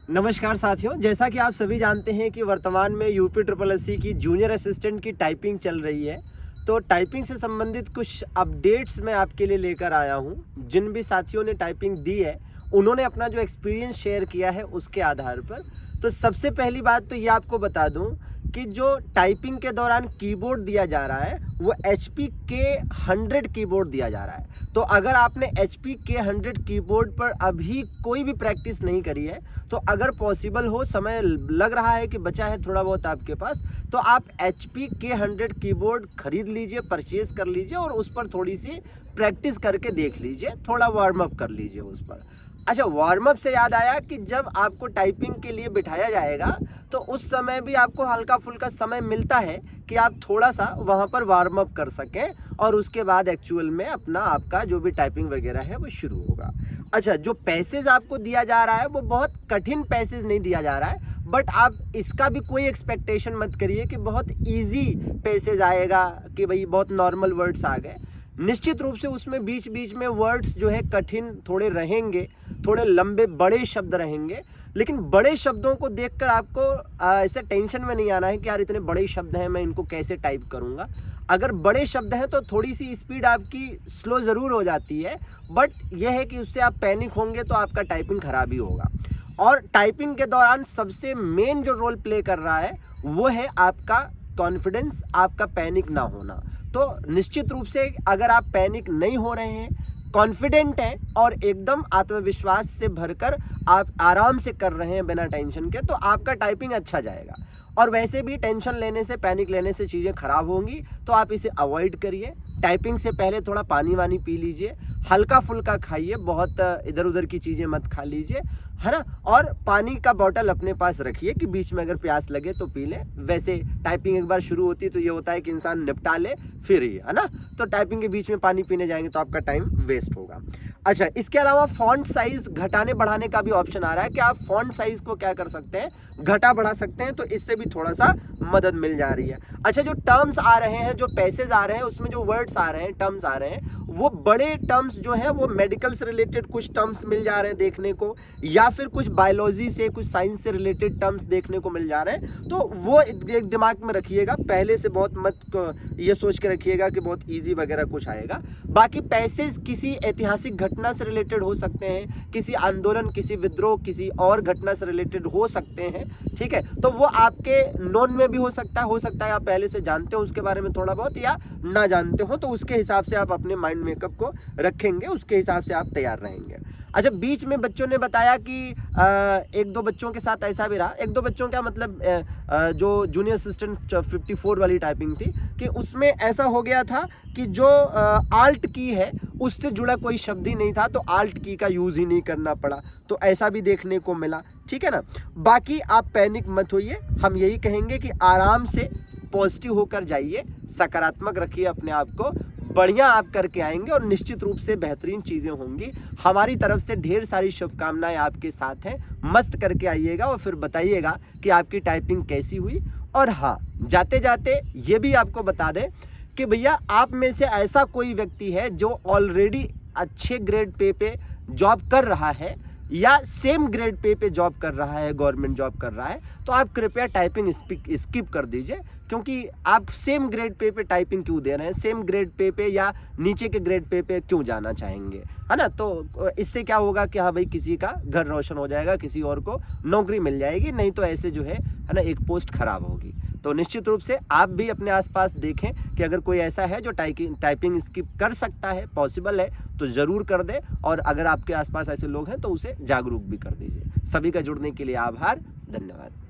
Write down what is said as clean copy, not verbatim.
नमस्कार साथियों, जैसा कि आप सभी जानते हैं कि वर्तमान में यूपी ट्रिपल एस सी की जूनियर असिस्टेंट की टाइपिंग चल रही है। तो टाइपिंग से संबंधित कुछ अपडेट्स मैं आपके लिए लेकर आया हूं। जिन भी साथियों ने टाइपिंग दी है उन्होंने अपना जो एक्सपीरियंस शेयर किया है उसके आधार पर। तो सबसे पहली बात तो ये आपको बता दूं कि जो टाइपिंग के दौरान कीबोर्ड दिया जा रहा है वो HP K100 कीबोर्ड दिया जा रहा है। तो अगर आपने HP K100 कीबोर्ड पर अभी कोई भी प्रैक्टिस नहीं करी है तो अगर पॉसिबल हो, समय लग रहा है कि बचा है थोड़ा बहुत आपके पास, तो आप HP K100 कीबोर्ड खरीद लीजिए, परचेज कर लीजिए और उस पर थोड़ी सी प्रैक्टिस करके देख लीजिए, थोड़ा वार्म अप कर लीजिए उस पर। अच्छा, वार्म अप से याद आया कि जब आपको टाइपिंग के लिए बिठाया जाएगा तो उस समय भी आपको हल्का फुल्का समय मिलता है कि आप थोड़ा सा वहाँ पर वार्म अप कर सकें और उसके बाद एक्चुअल में अपना आपका जो भी टाइपिंग वगैरह है वो शुरू होगा। अच्छा, जो पैसेज आपको दिया जा रहा है वो बहुत कठिन पैसेज नहीं दिया जा रहा है, बट आप इसका भी कोई एक्सपेक्टेशन मत करिए कि बहुत ईजी पैसेज आएगा कि भाई बहुत नॉर्मल वर्ड्स आ गए। निश्चित रूप से उसमें बीच बीच में वर्ड्स जो है कठिन थोड़े रहेंगे, थोड़े लंबे बड़े शब्द रहेंगे, लेकिन बड़े शब्दों को देखकर आपको ऐसे टेंशन में नहीं आना है कि यार इतने बड़े शब्द हैं, मैं इनको कैसे टाइप करूंगा। अगर बड़े शब्द हैं तो थोड़ी सी स्पीड आपकी स्लो ज़रूर हो जाती है, बट यह है कि उससे आप पैनिक होंगे तो आपका टाइपिंग खराब ही होगा। और टाइपिंग के दौरान सबसे मेन जो रोल प्ले कर रहा है वो है आपका कॉन्फिडेंस, आपका पैनिक ना होना। तो निश्चित रूप से अगर आप पैनिक नहीं हो रहे हैं, कॉन्फिडेंट हैं और एकदम आत्मविश्वास से भरकर आप आराम से कर रहे हैं बिना टेंशन के, तो आपका टाइपिंग अच्छा जाएगा। और वैसे भी टेंशन लेने से, पैनिक लेने से चीज़ें खराब होंगी, तो आप इसे अवॉइड करिए। टाइपिंग से पहले थोड़ा पानी वानी पी लीजिए, हल्का फुल्का खाइए, बहुत इधर उधर की चीज़ें मत खा लीजिए, है ना। और पानी का बॉटल अपने पास रखिए कि बीच में अगर प्यास लगे तो पी लें। वैसे टाइपिंग एक बार शुरू होती है तो ये होता है कि इंसान निपटा ले फिर ही, है ना। तो टाइपिंग के बीच में पानी पीने जाएंगे तो आपका टाइम वेस्ट होगा। अच्छा, इसके अलावा फॉन्ट साइज घटाने बढ़ाने का भी ऑप्शन आ रहा है कि आप फॉन्ट साइज को क्या कर सकते हैं, घटा बढ़ा सकते हैं, तो इससे भी थोड़ा सा मदद मिल जा रही है। अच्छा, जो टर्म्स आ रहे हैं, जो पैसेज आ रहे हैं, उसमें जो वर्ड्स आ रहे हैं, टर्म्स आ रहे हैं, वो बड़े टर्म्स जो हैं वो मेडिकल से रिलेटेड कुछ टर्म्स मिल जा रहे हैं देखने को, या फिर कुछ बायोलॉजी से, कुछ साइंस से रिलेटेड टर्म्स देखने को मिल जा रहे हैं। तो वो एक दिमाग में रखिएगा, पहले से बहुत मत ये सोच के रखिएगा कि बहुत ईजी वगैरह कुछ आएगा। बाकी पैसेज किसी ऐतिहासिक घटना से रिलेटेड हो सकते हैं, किसी आंदोलन, किसी विद्रोह, किसी और घटना से रिलेटेड हो सकते हैं, ठीक है। तो वो आपके नॉन में भी हो सकता है आप पहले से जानते हो उसके बारे में थोड़ा बहुत, या ना जानते हो, तो उसके हिसाब से आप अपने माइंड मेकअप को रखेंगे, उसके हिसाब से आप तैयार रहेंगे। अच्छा, बीच में बच्चों ने बताया कि एक दो बच्चों के साथ ऐसा भी रहा, एक दो बच्चों का मतलब जो जूनियर असिस्टेंट 54 वाली टाइपिंग थी कि उसमें ऐसा हो गया था कि जो आल्ट की है उससे जुड़ा कोई शब्द ही नहीं था, तो आल्ट की का यूज़ ही नहीं करना पड़ा, तो ऐसा भी देखने को मिला, ठीक है ना। बाकी आप पैनिक मत होइए, हम यही कहेंगे कि आराम से पॉजिटिव होकर जाइए, सकारात्मक रखिए अपने आप को, बढ़िया आप करके आएंगे और निश्चित रूप से बेहतरीन चीज़ें होंगी। हमारी तरफ से ढेर सारी शुभकामनाएं आपके साथ हैं। मस्त करके आइएगा और फिर बताइएगा कि आपकी टाइपिंग कैसी हुई। और हाँ, जाते जाते ये भी आपको बता दें कि भैया आप में से ऐसा कोई व्यक्ति है जो ऑलरेडी अच्छे ग्रेड पे जॉब कर रहा है या सेम ग्रेड पे जॉब कर रहा है, गवर्नमेंट जॉब कर रहा है, तो आप कृपया टाइपिंग स्किप कर दीजिए, क्योंकि आप सेम ग्रेड पे टाइपिंग क्यों दे रहे हैं, सेम ग्रेड पे या नीचे के ग्रेड पे क्यों जाना चाहेंगे, है ना। तो इससे क्या होगा कि हाँ भाई, किसी का घर रोशन हो जाएगा, किसी और को नौकरी मिल जाएगी, नहीं तो ऐसे जो है ना एक पोस्ट खराब होगी। तो निश्चित रूप से आप भी अपने आसपास देखें कि अगर कोई ऐसा है जो टाइपिंग स्किप कर सकता है, पॉसिबल है, तो ज़रूर कर दे। और अगर आपके आसपास ऐसे लोग हैं तो उसे जागरूक भी कर दीजिए। सभी का जुड़ने के लिए आभार, धन्यवाद।